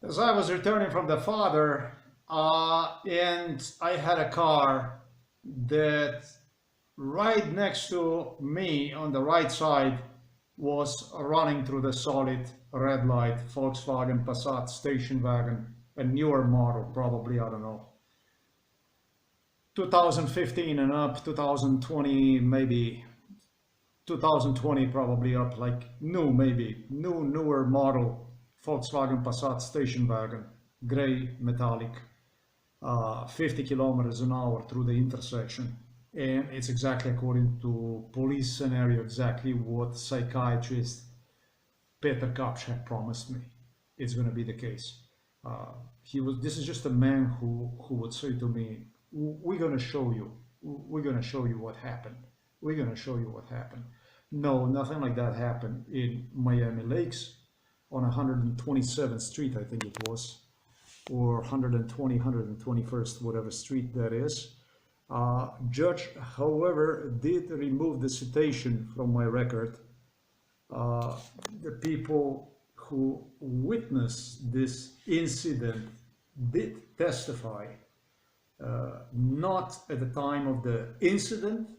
As I was returning from the father, and I had a car that right next to me on the right side was running through the solid red light Volkswagen Passat station wagon, a newer model, probably, I don't know, 2015 and up, 2020 maybe, 2020 probably up, like new, maybe newer model Volkswagen Passat station wagon, gray metallic, 50 kilometers an hour through the intersection. And it's exactly according to police scenario, exactly what psychiatrist Peter Kapsch had promised me. It's going to be the case. This is just a man who would say to me, we're going to show you, what happened. We're going to show you what happened. No, nothing like that happened in Miami Lakes on 127th Street, I think it was, or 120, 121st, whatever street that is. Judge, however, did remove the citation from my record. The people who witnessed this incident did testify, not at the time of the incident.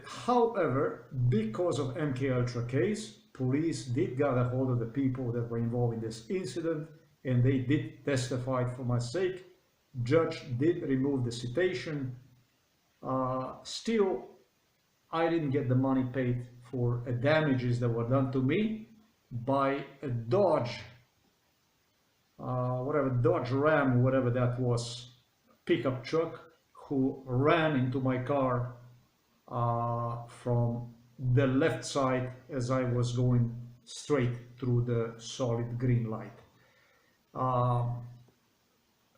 However, because of MK Ultra case, police did get a hold of the people that were involved in this incident, and they did testify for my sake. Judge did remove the citation. Still, I didn't get the money paid for damages that were done to me by a Dodge, Dodge Ram, whatever that was, pickup truck, who ran into my car from the left side as I was going straight through the solid green light.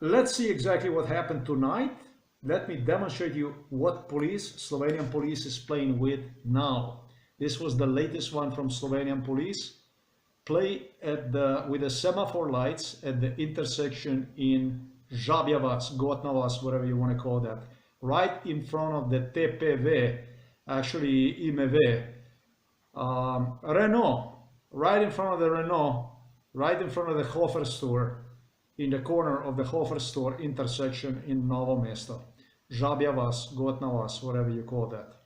Let's see exactly what happened tonight. Let me demonstrate you what Slovenian police is playing with now. This was the latest one from Slovenian police. Play with the semaphore lights at the intersection in Žabja vas, Gotna vas, whatever you want to call that, right in front of the TPV, actually IMV, Renault, right in front of the Renault, right in front of the Hofer store, in the corner of the Hofer store intersection in Novo Mesto. Žabja vas, Gotna vas, whatever you call that.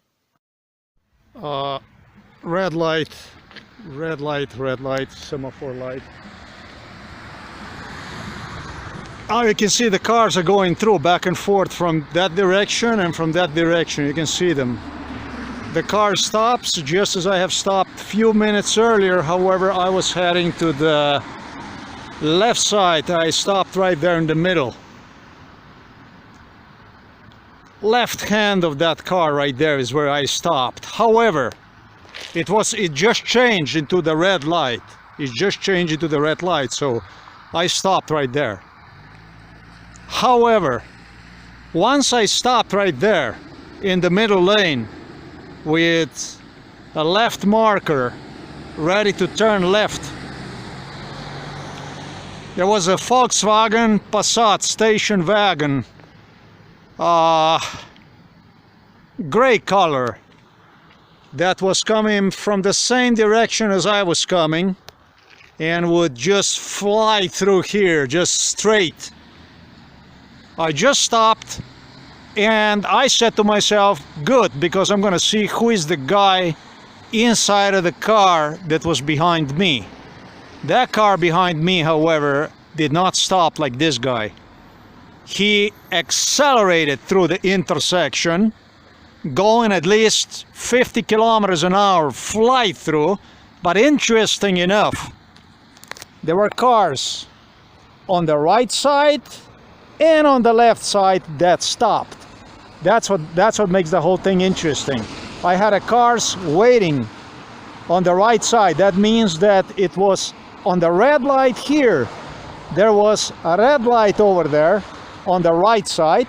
Red light, semaphore light. Now you can see the cars are going through back and forth from that direction and from that direction. You can see them. The car stops just as I have stopped a few minutes earlier. However, I was heading to the left side. I stopped right there in the middle. Left hand of that car right there is where I stopped. However, it just changed into the red light. It just changed into the red light, so I stopped right there. However, once I stopped right there in the middle lane with a left marker ready to turn left, there was a Volkswagen Passat station wagon, gray color, that was coming from the same direction as I was coming and would just fly through here, just straight. I just stopped and I said to myself, good, because I'm gonna see who is the guy inside of the car that was behind me. That car behind me, however, did not stop like this guy. He accelerated through the intersection, going at least 50 kilometers an hour, fly through. But interesting enough, there were cars on the right side and on the left side that stopped. That's what makes the whole thing interesting. I had cars waiting on the right side. That means that it was on the red light here. There was a red light over there on the right side,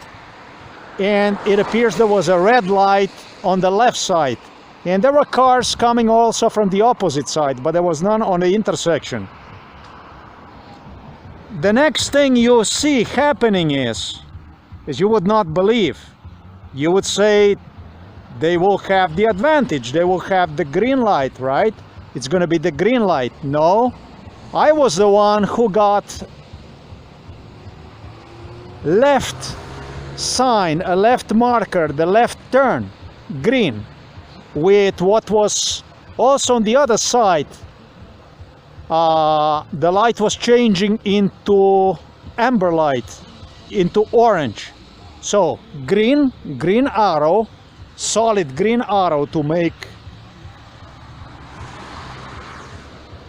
and it appears there was a red light on the left side. And there were cars coming also from the opposite side, but there was none on the intersection. The next thing you see happening is you would not believe. You would say they will have the advantage. They will have the green light, right? It's going to be the green light. No, I was the one who got left sign, a left marker, the left turn, green, with what was also on the other side. The light was changing into amber light, into orange. So green arrow, solid green arrow to make,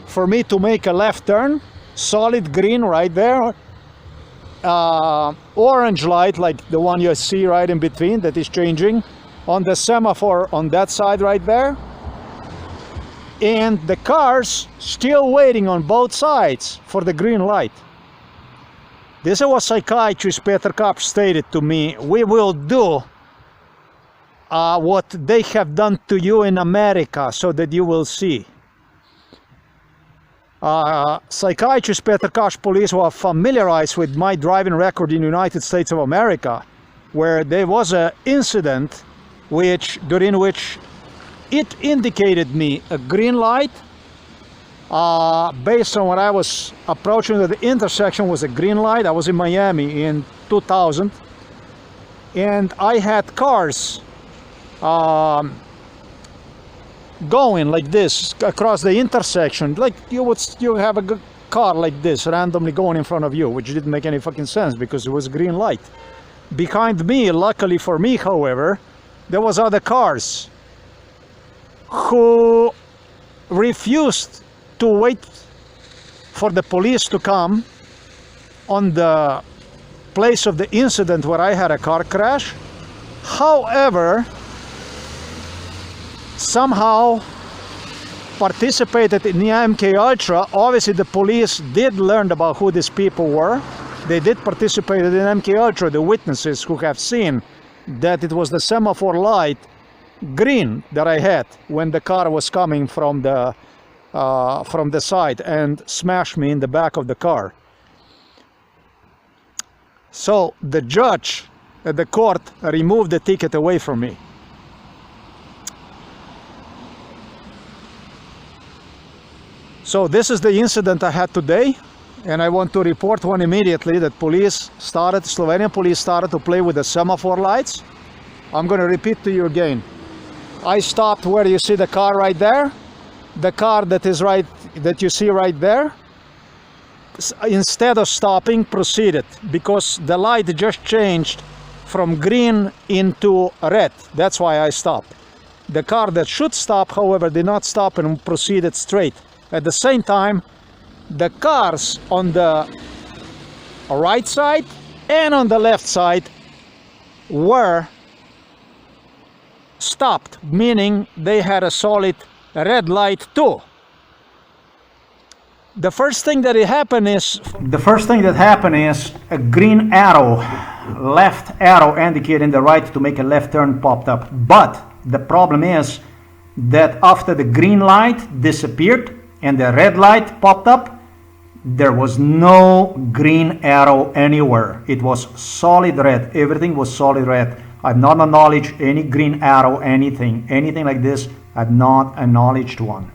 for me to make a left turn, solid green right there. Orange light like the one you see right in between that is changing on the semaphore on that side right there. And the cars still waiting on both sides for the green light. This is what psychiatrist Peter Kopp stated to me: we will do what they have done to you in America so that you will see. Psychiatrist Peter Kopp's police were familiarized with my driving record in the United States of America, where there was an incident during which it indicated me a green light. Based on what I was approaching the intersection was a green light. I was in Miami in 2000, and I had cars going like this across the intersection, like you have a car like this randomly going in front of you, which didn't make any fucking sense because it was green light. Behind me, luckily for me, however, there was other cars who refused to wait for the police to come on the place of the incident where I had a car crash. However, somehow participated in the MK Ultra. Obviously the police did learn about who these people were. They did participate in MK Ultra, the witnesses who have seen that it was the semaphore light green that I had when the car was coming from the side and smashed me in the back of the car. So the judge at the court removed the ticket away from me. So this is the incident I had today, and I want to report one immediately that Slovenian police started to play with the semaphore lights. I'm going to repeat to you again. I stopped where you see the car right there. The car that you see right there, instead of stopping, proceeded because the light just changed from green into red. That's why I stopped. The car that should stop, however, did not stop and proceeded straight. At the same time, the cars on the right side and on the left side were stopped, meaning they had a solid red light too. The first thing that happened is a green arrow, left arrow indicating the right to make a left turn popped up. But the problem is that after the green light disappeared and the red light popped up, there was no green arrow anywhere. It was solid red. Everything was solid red. I've not acknowledged any green arrow, anything like this. I've not acknowledged one.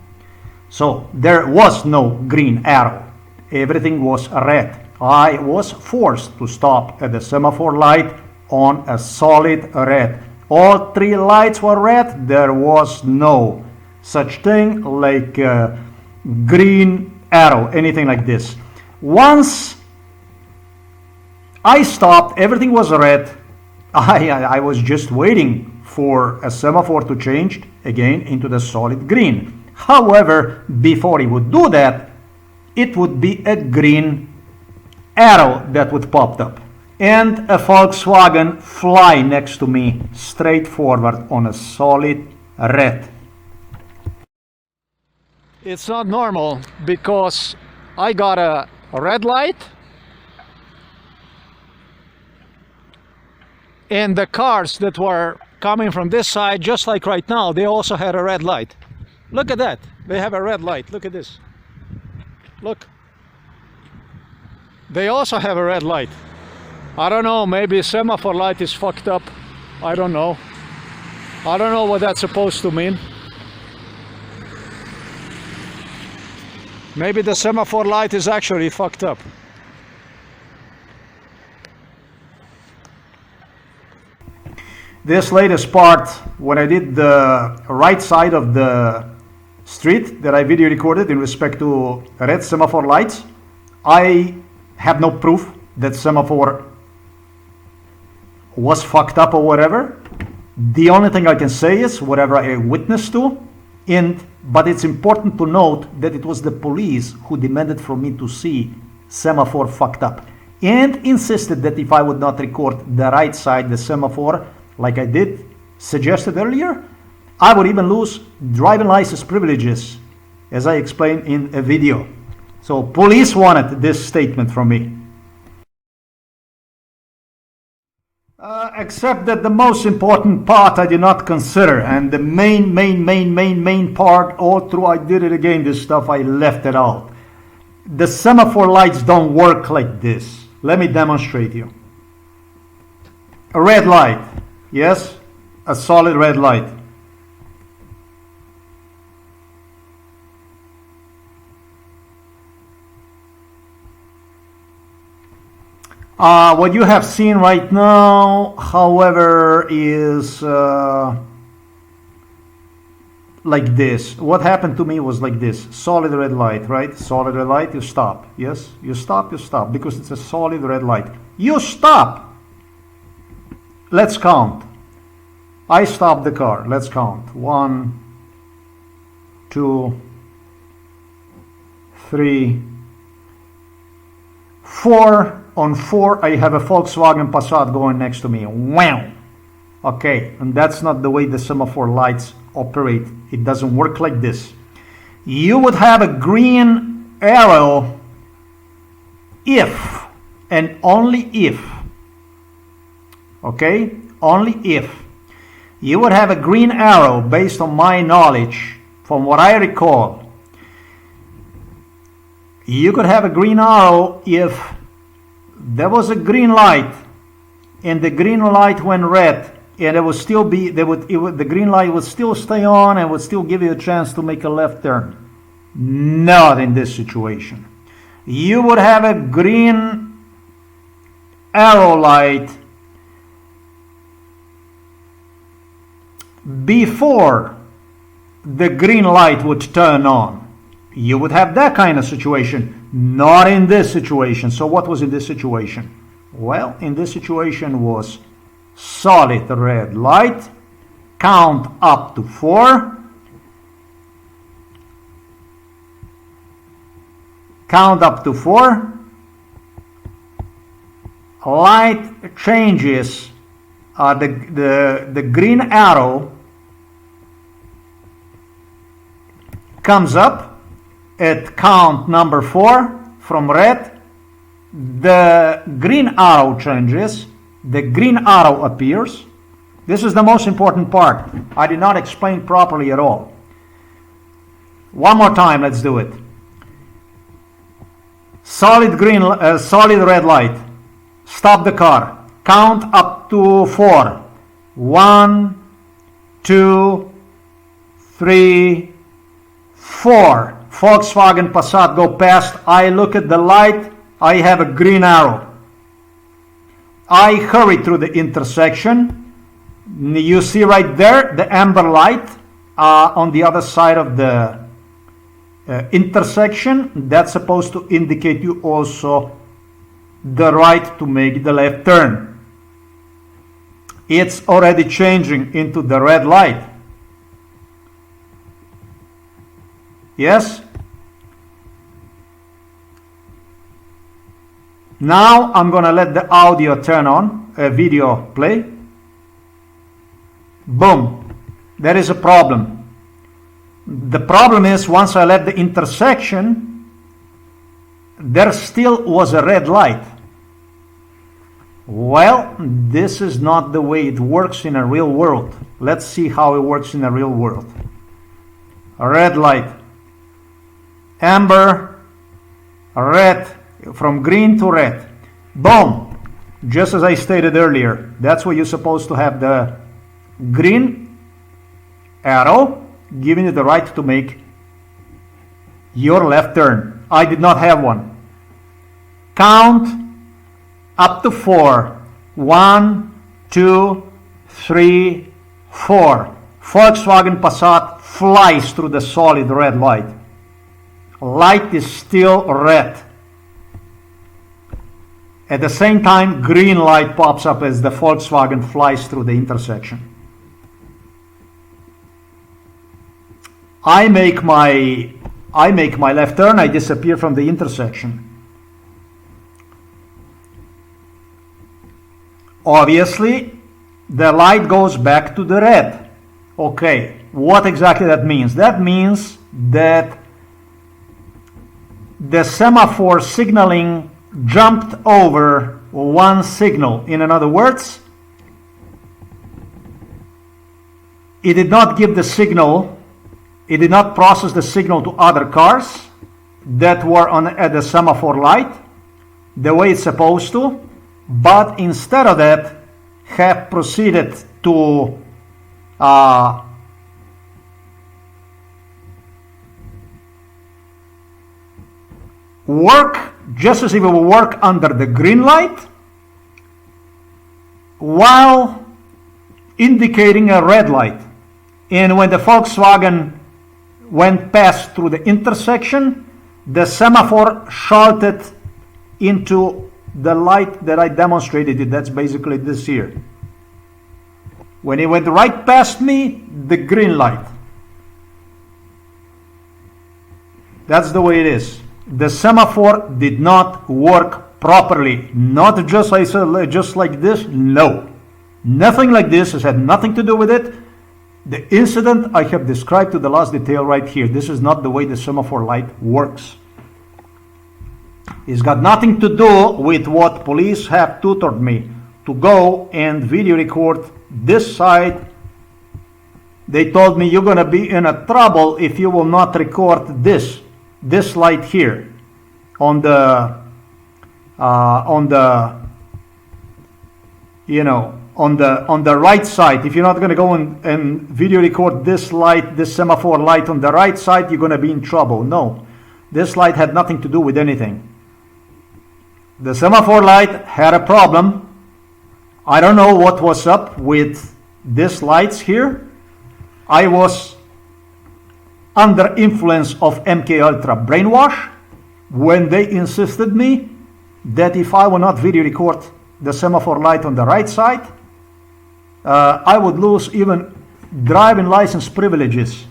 So there was no green arrow. Everything was red. I was forced to stop at the semaphore light on a solid red. All three lights were red. There was no such thing like green arrow, anything like this. Once I stopped, everything was red. I was just waiting for a semaphore to change again into the solid green. However, before he would do that, it would be a green arrow that would pop up and a Volkswagen fly next to me straight forward on a solid red. It's not normal because I got a red light and the cars that were coming from this side, just like right now, they also had a red light. Look at that. They have a red light. Look at this. Look. They also have a red light. I don't know, maybe semaphore light is fucked up. I don't know. I don't know what that's supposed to mean. Maybe the semaphore light is actually fucked up. This latest part, when I did the right side of the street that I video recorded in respect to red semaphore lights, I have no proof that semaphore was fucked up or whatever. The only thing I can say is whatever I witnessed to, but it's important to note that it was the police who demanded from me to see semaphore fucked up and insisted that if I would not record the right side, the semaphore, like I did suggested earlier, I would even lose driving license privileges, as I explained in a video. So police wanted this statement from me. Except that the most important part I did not consider, and the main part, all through I did it again, this stuff I left it out. The semaphore lights don't work like this. Let me demonstrate you. A red light, yes, a solid red light. What you have seen right now, however, is like this. What happened to me was like this. Solid red light, right? Solid red light, you stop. Yes? You stop, because it's a solid red light. You stop! Let's count. I stopped the car. Let's count. 1, 2, 3, 4. On 4, I have a Volkswagen Passat going next to me. Wow! Okay, and that's not the way the semaphore lights operate. It doesn't work like this. You would have a green arrow if, and only if, okay? Only if. You would have a green arrow based on my knowledge, from what I recall. You could have a green arrow if there was a green light and the green light went red, and it would still be the green light would still stay on and would still give you a chance to make a left turn. Not in this situation. You would have a green arrow light before the green light would turn on. You would have that kind of situation. Not in this situation. So what was in this situation? Well, in this situation was solid red light, count up to 4, count up to 4, light changes, the green arrow comes up at count number 4 from red, the green arrow changes, the green arrow appears. This is the most important part. I did not explain properly at all. One more time, let's do it. Solid red light. Stop the car. Count up to 4. 1, 2, 3, 4. Volkswagen Passat go past. I look at the light. I have a green arrow. I hurry through the intersection. You see right there the amber light on the other side of the intersection. That's supposed to indicate you also the right to make the left turn. It's already changing into the red light. Yes? Now I'm going to let the audio turn on, video play. Boom. There is a problem. The problem is once I left the intersection, there still was a red light. Well, this is not the way it works in a real world. Let's see how it works in a real world. A red light. Amber, red, from green to red. Boom! Just as I stated earlier, that's where you're supposed to have the green arrow giving you the right to make your left turn. I did not have one. Count up to 4. 1, 2, 3, 4. Volkswagen Passat flies through the solid red light. Light is still red. At the same time, green light pops up as the Volkswagen flies through the intersection. I make my left turn, I disappear from the intersection. Obviously, the light goes back to the red. Okay, what exactly that means? That means that the semaphore signaling jumped over one signal. In other words, it did not give the signal, it did not process the signal to other cars that were at the semaphore light the way it's supposed to, but instead of that have proceeded to work just as if it would work under the green light while indicating a red light. And when the Volkswagen went past through the intersection, the semaphore shorted into the light that I demonstrated it. That's basically this here. When it went right past me, the green light. That's the way it is. The semaphore did not work properly. Not just like this. No. Nothing like this. It had nothing to do with it. The incident I have described to the last detail right here. This is not the way the semaphore light works. It's got nothing to do with what police have tutored me to go and video record this side. They told me you're going to be in a trouble if you will not record this light here on the right side. If you're not going to go and video record this light, this semaphore light on the right side, you're going to be in trouble. No, this light had nothing to do with anything. The semaphore light had a problem. I don't know what was up with these lights here. I was under influence of MK Ultra brainwash when they insisted me that if I will not video record the semaphore light on the right side, I would lose even driving license privileges.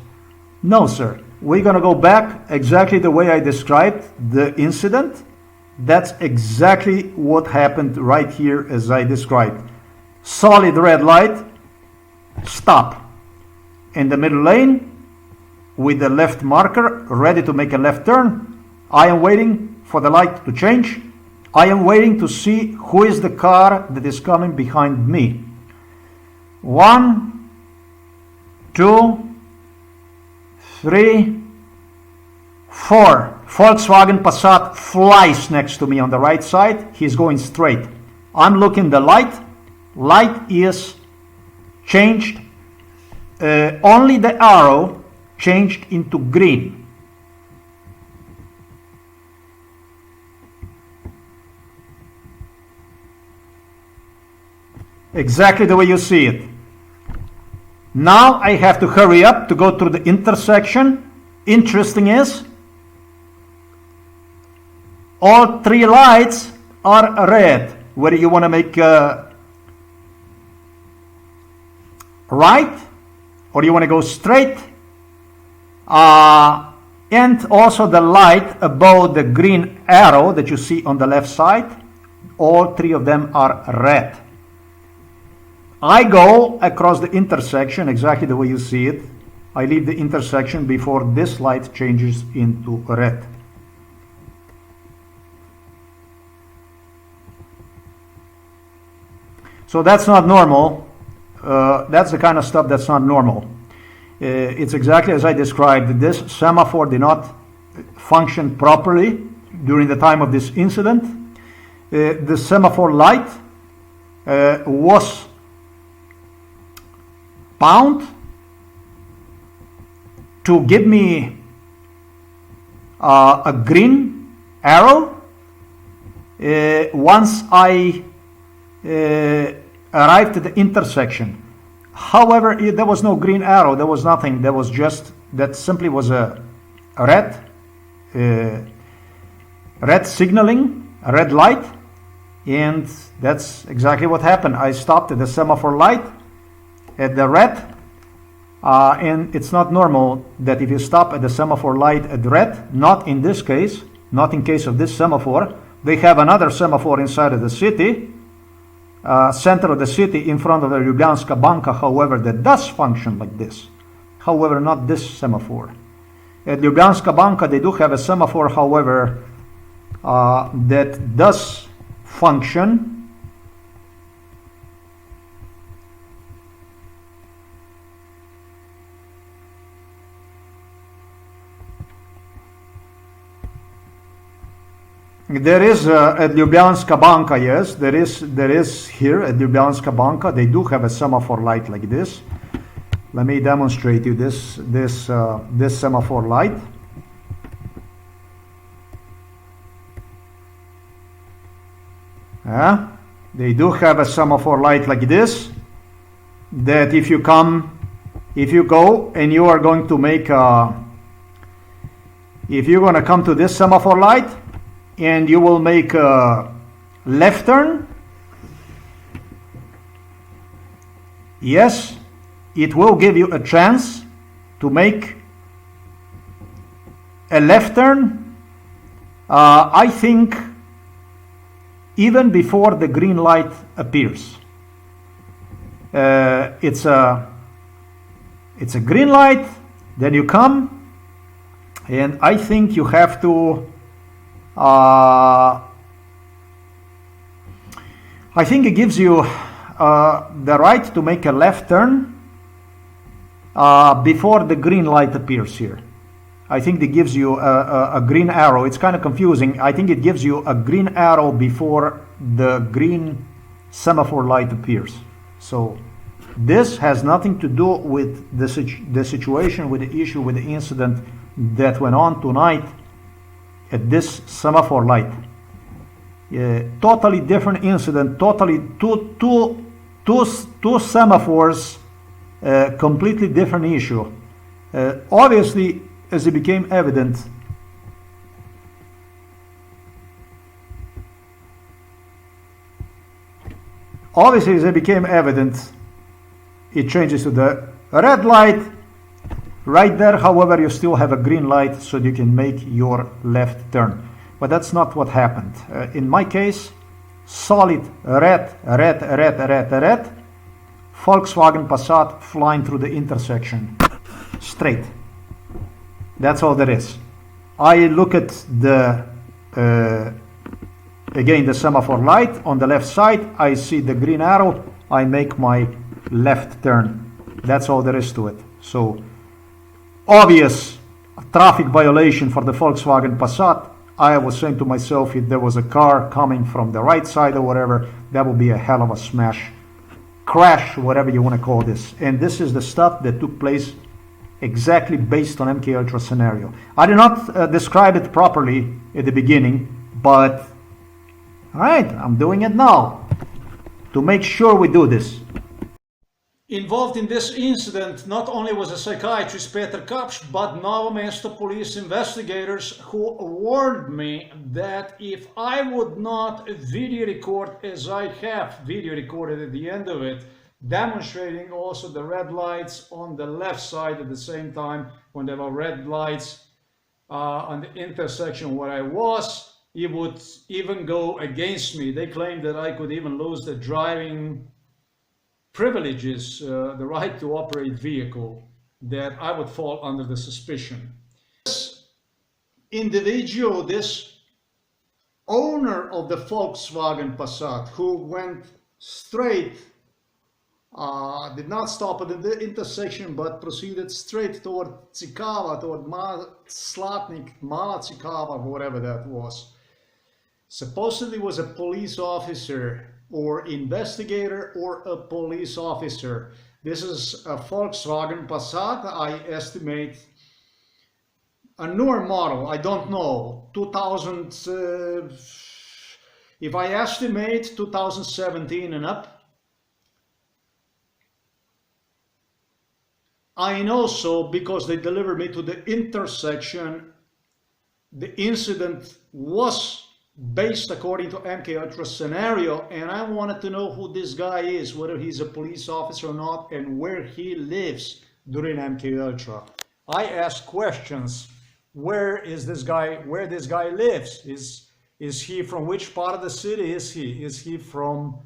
No, sir. We're going to go back exactly the way I described the incident. That's exactly what happened right here as I described. Solid red light, stop. In the middle lane, with the left marker, ready to make a left turn. I am waiting for the light to change. I am waiting to see who is the car that is coming behind me. 1, 2, 3, 4. Volkswagen Passat flies next to me on the right side. He's going straight. I'm looking the light. Light is changed. Only the arrow changed into green. Exactly the way you see it. Now I have to hurry up to go through the intersection. Interesting is, all 3 lights are red. Whether you want to make right or you want to go straight. And also the light above the green arrow that you see on the left side. All 3 of them are red. I go across the intersection exactly the way you see it. I leave the intersection before this light changes into red. So that's not normal. That's the kind of stuff that's not normal. It's exactly as I described. This semaphore did not function properly during the time of this incident. The semaphore light was bound to give me a green arrow once I arrived at the intersection. However, there was no green arrow, there was nothing, there was just, that simply was a red signaling, a red light, and that's exactly what happened. I stopped at the semaphore light at the red, and it's not normal that if you stop at the semaphore light at red, not in this case, not in case of this semaphore, they have another semaphore inside of the city, center of the city in front of the Ljubljanska Banka, however, that does function like this. However, not this semaphore. At Ljubljanska Banka, they do have a semaphore, however, that does function. There is at Ljubljanska Banka, yes, there is here at Ljubljanska Banka, they do have a semaphore light like this. Let me demonstrate you this semaphore light. They do have a semaphore light like this, that if you go and you are going to make if you're going to come to this semaphore light and you will make a left turn, yes, it will give you a chance to make a left turn, I think, even before the green light appears. It's a green light, then you come, and I think you have to I think it gives you the right to make a left turn before the green light appears here. I think it gives you a green arrow. It's kind of confusing. I think it gives you a green arrow before the green semaphore light appears. So this has nothing to do with the situation, with the issue, with the incident that went on tonight at this semaphore light. Totally different incident, totally two semaphores, completely different issue. Obviously, as it became evident, it changes to the red light right there. However, you still have a green light so you can make your left turn. But that's not what happened. In my case, solid red, Volkswagen Passat flying through the intersection, straight. That's all there is. I look at the, again, the semaphore light on the left side. I see the green arrow. I make my left turn. That's all there is to it. So, obvious traffic violation for the Volkswagen Passat. I was saying to myself, if there was a car coming from the right side or whatever, that would be a hell of a smash, crash, whatever you want to call this. And this is the stuff that took place exactly based on MK Ultra scenario. I did not describe it properly at the beginning, but all right, I'm doing it now to make sure we do this. Involved in this incident not only was a psychiatrist, Peter Kapsch, but Novo Mesto police investigators who warned me that if I would not video record, as I have video recorded at the end of it, demonstrating also the red lights on the left side at the same time when there were red lights on the intersection where I was, it would even go against me. They claimed that I could even lose the driving privileges, the right to operate vehicle, that I would fall under the suspicion. This individual, this owner of the Volkswagen Passat, who went straight, did not stop at the intersection, but proceeded straight toward Tsikava, toward Slatnik, Mala Tsikava, whatever that was. Supposedly was a police officer, or investigator, or a police officer. This is a Volkswagen Passat. I estimate a newer model, I don't know, 2000, if I estimate 2017 and up. I know so because they delivered me to the intersection. The incident was based according to MK Ultra scenario, and I wanted to know who this guy is, whether he's a police officer or not, and where he lives during MK Ultra. I asked questions. Where this guy lives? Is he from which part of the city is he? Is he from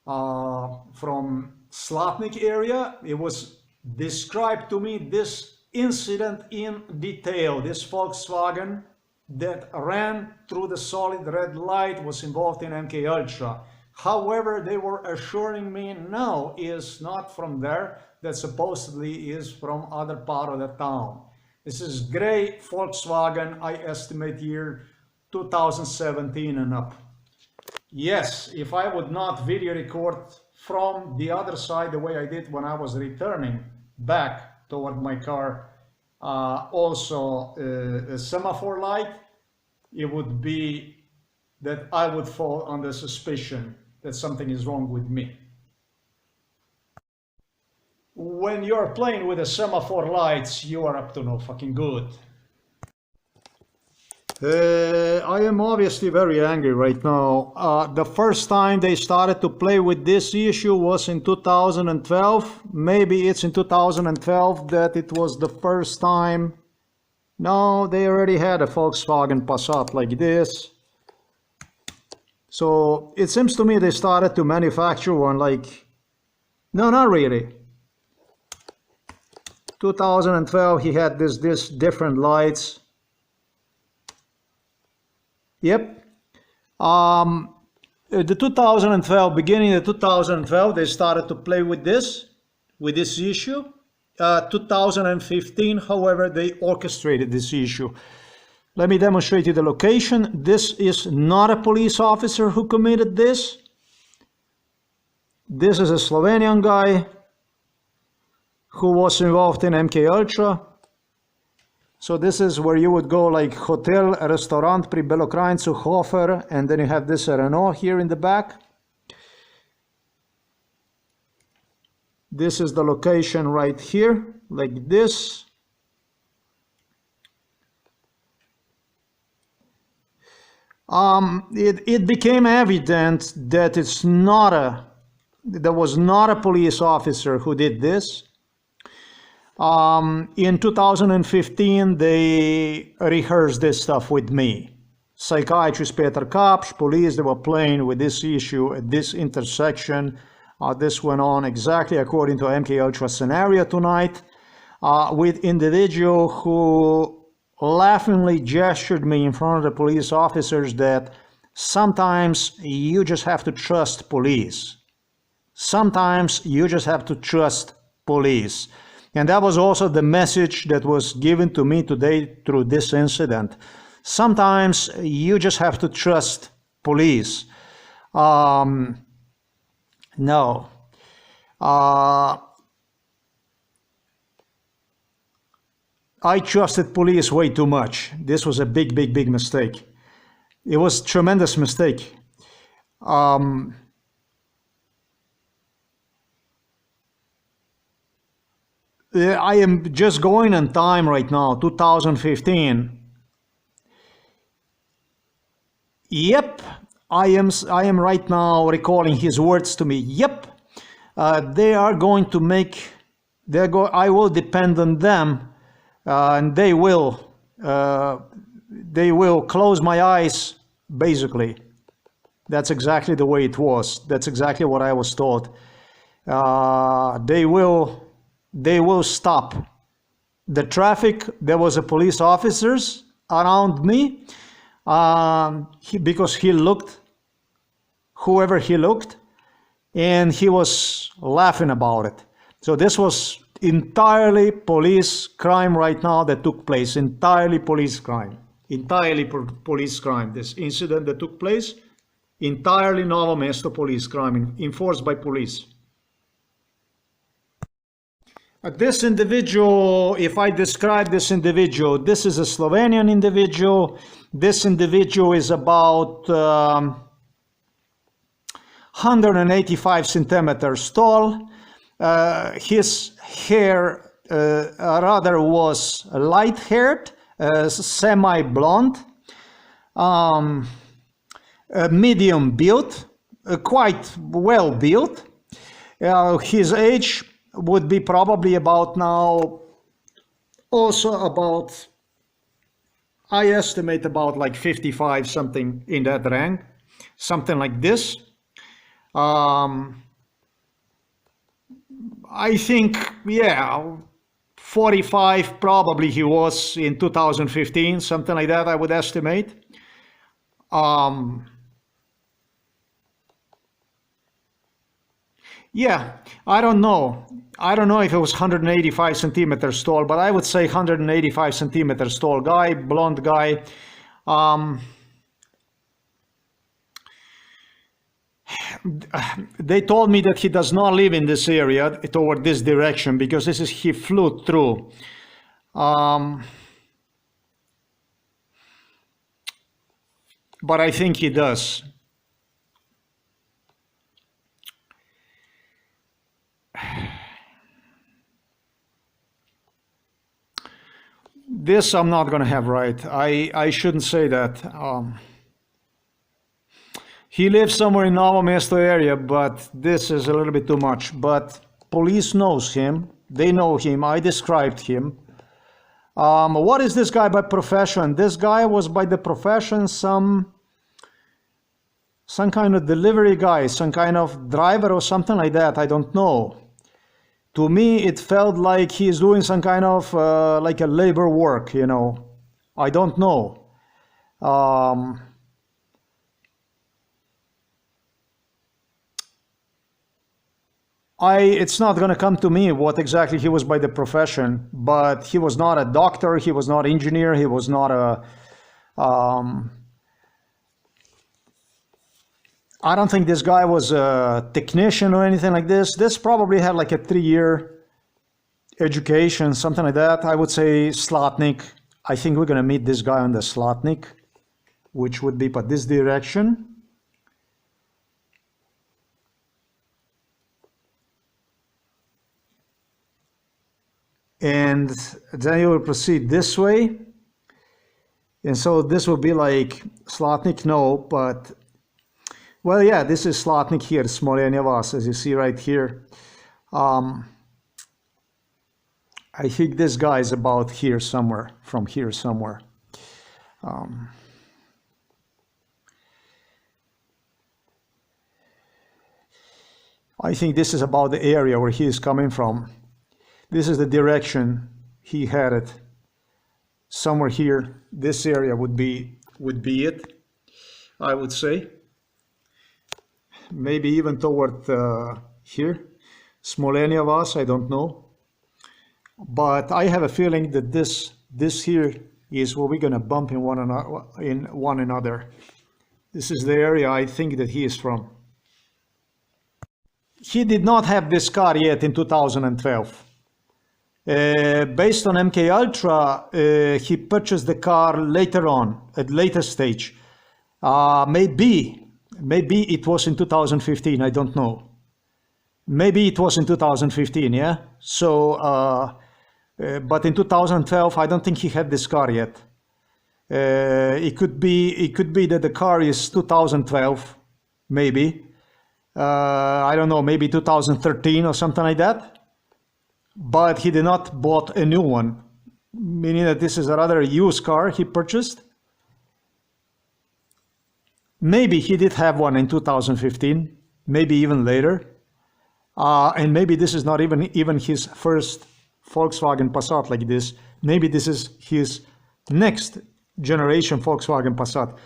Slatnik area? It was described to me this incident in detail. This Volkswagen that ran through the solid red light was involved in MK Ultra. However, they were assuring me no, is not from there, that supposedly is from other part of the town. This is gray Volkswagen, I estimate year 2017 and up. Yes, if I would not video record from the other side the way I did when I was returning back toward my car, also a semaphore light, it would be that I would fall under suspicion that something is wrong with me. When you're playing with the semaphore lights, you are up to no fucking good. I am obviously very angry right now. The first time they started to play with this issue was in 2012. Maybe it's in 2012 that it was the first time. No, they already had a Volkswagen Passat like this. So it seems to me they started to manufacture one like... No, not really. 2012 he had this different lights. Yep. The 2012, beginning of 2012, they started to play with this issue. 2015, however, they orchestrated this issue. Let me demonstrate you the location. This is not a police officer who committed this. This is a Slovenian guy who was involved in MK Ultra. So this is where you would go, like hotel, restaurant pri Belokranjcu, Hofer, and then you have this Renault here in the back. This is the location right here, like this. It became evident that there was not a police officer who did this. In 2015, they rehearsed this stuff with me. Psychiatrist Peter Kapsch, police, they were playing with this issue at this intersection. This went on exactly according to MK Ultra scenario tonight, with individual who laughingly gestured me in front of the police officers that sometimes you just have to trust police. Sometimes you just have to trust police. And that was also the message that was given to me today through this incident. Sometimes you just have to trust police. No. I trusted police way too much. This was a big mistake. It was a tremendous mistake. I am just going on time right now, 2015. Yep, I am right now recalling his words to me. Yep, they are going to make, I will depend on them, and they will close my eyes, basically. That's exactly the way it was. That's exactly what I was taught. They will stop the traffic. There was a police officers around me because he looked, whoever he looked, and he was laughing about it. So this was entirely police crime right now that took place. Entirely police crime. Entirely police crime. This incident that took place, entirely Novo Mesto police crime enforced by police. This individual, if I describe this individual, this is a Slovenian individual. This individual is about 185 centimeters tall. His hair rather was light-haired, semi-blonde, medium built, quite well built. His age would be probably about now, also about, I estimate about like 55, something in that range, something like this. I think, yeah, 45 probably he was in 2015, something like that, I would estimate. Yeah, I don't know. I don't know if it was 185 centimeters tall, but I would say 185 centimeters tall guy, blonde guy. They told me that he does not live in this area toward this direction because this is he flew through. But I think he does. This I'm not going to have right. I shouldn't say that. He lives somewhere in Novo Mesto area, but this is a little bit too much. But police knows him. They know him. I described him. What is this guy by profession? This guy was by the profession some kind of delivery guy, some kind of driver or something like that. I don't know. To me, it felt like he's doing some kind of like a labor work, you know. I don't know. It's not going to come to me what exactly he was by the profession, but he was not a doctor, he was not an engineer, he was not a... I don't think this guy was a technician or anything like this. This probably had like a 3-year education, something like that. I would say Slotnik. I think we're going to meet this guy on the Slotnik, which would be by this direction. And then you will proceed this way. And so this will be like Slotnik, no, but... Well, yeah, this is Slotnik here, Smolenia Vas, as you see right here. I think this guy is about here somewhere, from here somewhere. I think this is about the area where he is coming from. This is the direction he headed. Somewhere here, this area would be it, I would say. Maybe even toward here, Smolenia Vas, I don't know. But I have a feeling that this here is where we're gonna bump in one another. This is the area I think that he is from. He did not have this car yet in 2012. Based on MK Ultra, he purchased the car later on, at later stage. Maybe it was in 2015, I don't know. Maybe it was in 2015, yeah? So, but in 2012, I don't think he had this car yet. It could be that the car is 2012, maybe. I don't know, maybe 2013 or something like that. But he did not bought a new one, meaning that this is a rather used car he purchased. Maybe he did have one in 2015, maybe even later. And maybe this is not even his first Volkswagen Passat like this. Maybe this is his next generation Volkswagen Passat.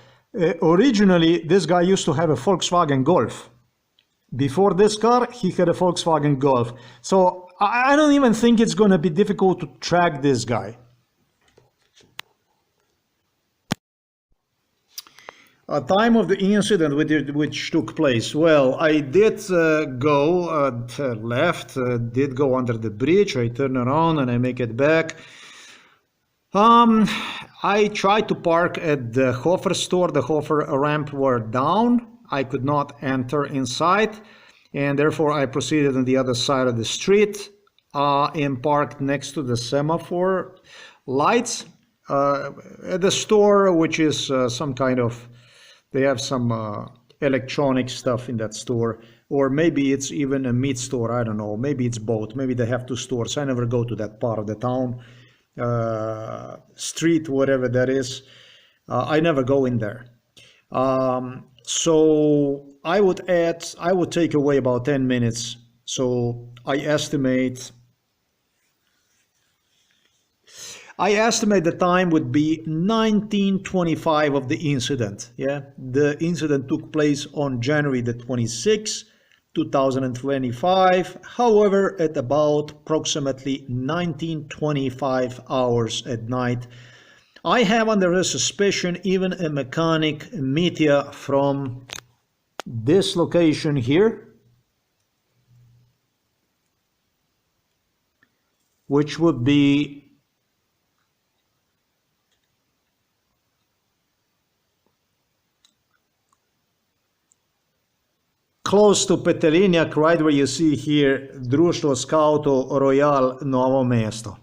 Originally, this guy used to have a Volkswagen Golf. Before this car, he had a Volkswagen Golf. So I don't even think it's going to be difficult to track this guy. Time of the incident which took place. Well, I did go left, did go under the bridge. I turn around and I make it back. I tried to park at the Hofer store. The Hofer ramp were down. I could not enter inside, and therefore I proceeded on the other side of the street and parked next to the semaphore lights at the store, which is some kind of, they have some electronic stuff in that store, or maybe it's even a meat store. I don't know. Maybe it's both. Maybe they have two stores. I never go to that part of the town, street, whatever that is. I never go in there. So I would take away about 10 minutes. So I estimate the time would be 1925 of the incident. Yeah, the incident took place on January the 26th, 2025. However, at about approximately 1925 hours at night, I have under a suspicion even a mechanic media from this location here, which would be close to Petelinjak, right where you see here Društvo Skauto Royal Novo Mesto.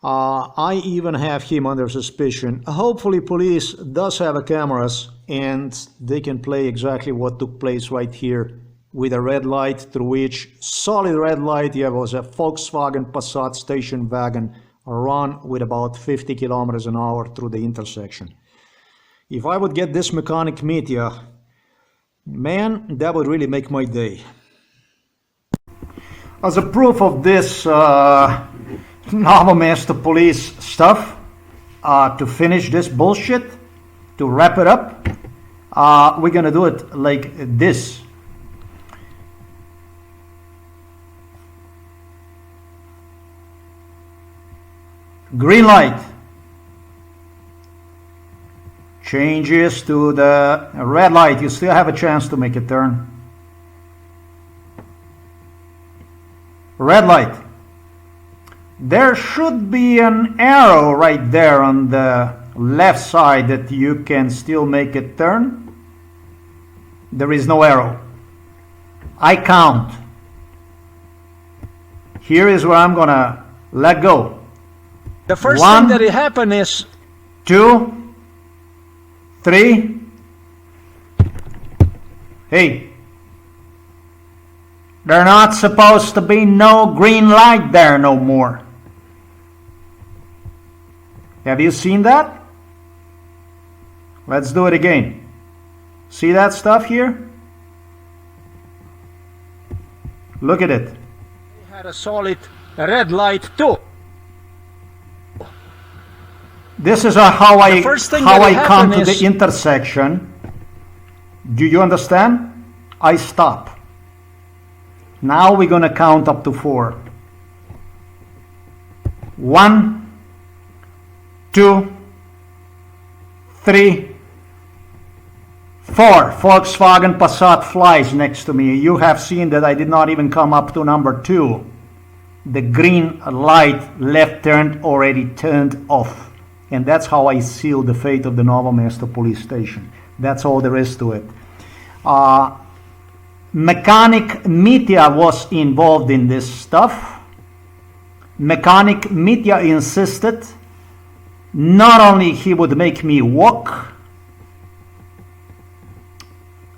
I even have him under suspicion. Hopefully police does have cameras and they can play exactly what took place right here with a red light, through which solid red light, there was a Volkswagen Passat station wagon run with about 50 kilometers an hour through the intersection. If I would get this mechanic media, man, that would really make my day. As a proof of this Novo Mesto police stuff, to finish this bullshit, to wrap it up, we're gonna do it like this. Green light changes to the red light. You still have a chance to make a turn. Red light. There should be an arrow right there on the left side that you can still make a turn. There is no arrow. I count. Here is where I'm gonna let go. The first One, thing that happened is 2, 3. Hey, there's not supposed to be no green light there no more. Have you seen that? Let's do it again. See that stuff here? Look at it. we had a solid red light too. This is how I come to is the intersection. Do you understand? I stop. Now we're gonna count up to 4. 1, 2, 3, 4. Volkswagen Passat flies next to me. You have seen that I did not even come up to number 2. The green light left turn already turned off. And that's how I seal the fate of the Novo Mesto police station. That's all there is to it. Mechanic Mitya was involved in this stuff. Mechanic Mitya insisted not only he would make me walk.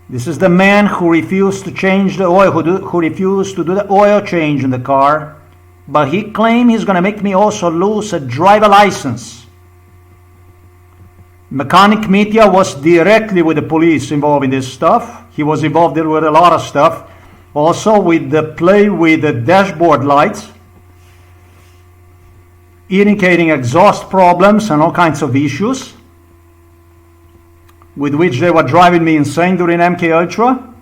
This is the man who refused to change the oil, who refused to do the oil change in the car, but he claimed he's going to make me also lose a driver license. Mechanic Mitya was directly with the police involved in this stuff. He was involved with a lot of stuff. Also with the play with the dashboard lights, indicating exhaust problems and all kinds of issues, with which they were driving me insane during MK Ultra.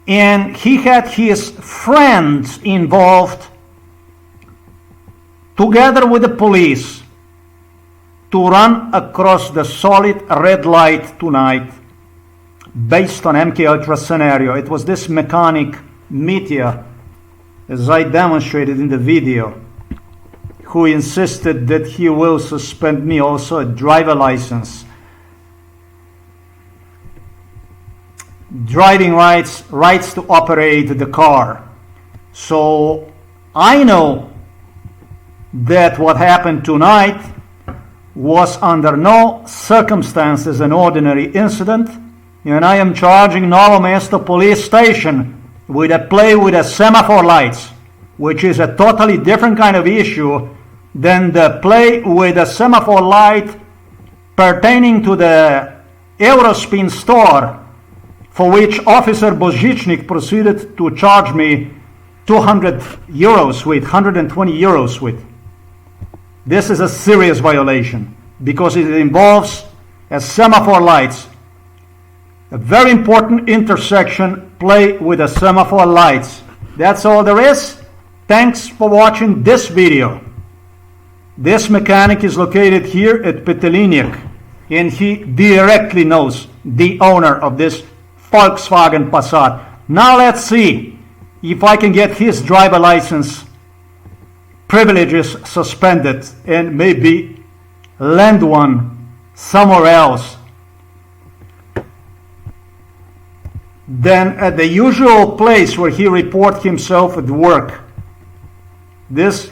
And he had his friends involved together with the police to run across the solid red light tonight based on MK Ultra scenario. It was this mechanic, Mitya, as I demonstrated in the video, who insisted that he will suspend me also a driver license, driving rights to operate the car. So I know that what happened tonight was under no circumstances an ordinary incident, and I am charging Novo Mesto police station with a play with the semaphore lights, which is a totally different kind of issue than the play with a semaphore light pertaining to the Eurospin store, for which Officer Božičnik proceeded to charge me 200 euros with, 120 euros with. This is a serious violation because it involves a semaphore lights, a very important intersection play with the semaphore lights. That's all there is. Thanks for watching this video. This mechanic is located here at Peteliniak, and he directly knows the owner of this Volkswagen Passat. Now let's see if I can get his driver license privileges suspended and maybe lend one somewhere else than at the usual place where he reports himself at work.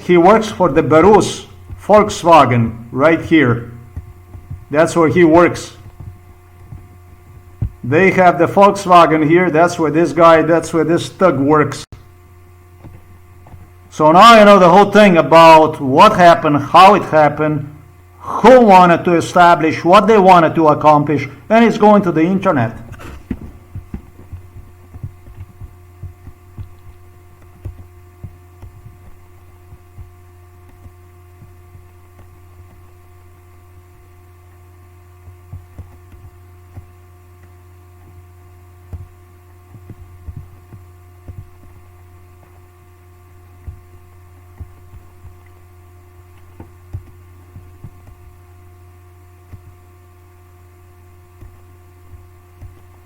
He works for the Berus Volkswagen right here. That's where he works. They have the Volkswagen here. That's where this thug works. So now you know the whole thing about what happened, how it happened, who wanted to establish what they wanted to accomplish, and it's going to the internet.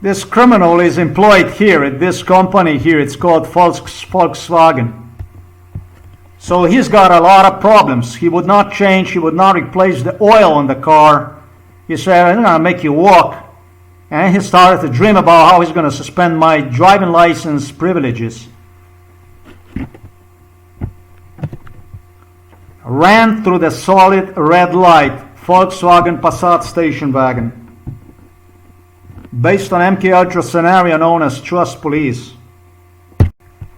This criminal is employed here at this company here. It's called Volkswagen. So he's got a lot of problems. He would not change. He would not replace the oil on the car. He said, I'm going to make you walk. And he started to dream about how he's going to suspend my driving license privileges. Ran through the solid red light Volkswagen Passat station wagon, based on MK Ultra scenario known as Trust Police.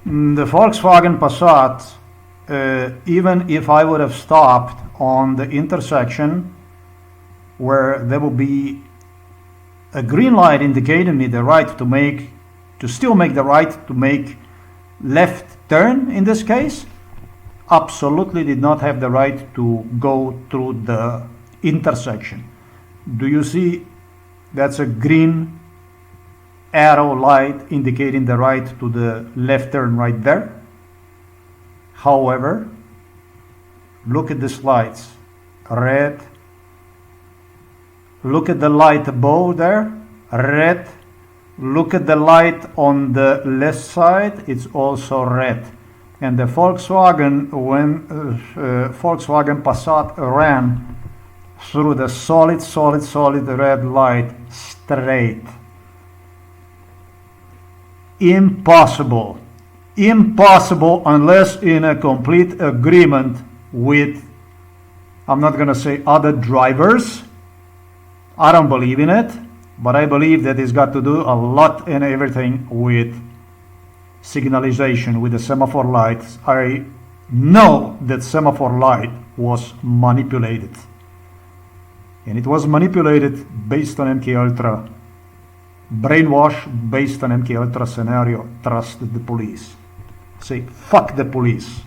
The Volkswagen Passat, even if I would have stopped on the intersection where there will be a green light indicating me the right to still make the right to make left turn in this case, absolutely did not have the right to go through the intersection. Do you see? That's a green arrow light indicating the right to the left turn right there. However, look at these lights. Red. Look at the light above there. Red. Look at the light on the left side. It's also red. And the Volkswagen, when Volkswagen Passat ran through the solid red light straight. Impossible unless in a complete agreement with, I'm not going to say other drivers. I don't believe in it, but I believe that it's got to do a lot and everything with signalization, with the semaphore lights. I know that semaphore light was manipulated. And it was manipulated based on MK Ultra. Brainwash based on MK Ultra scenario. Trust the police. Say, fuck the police.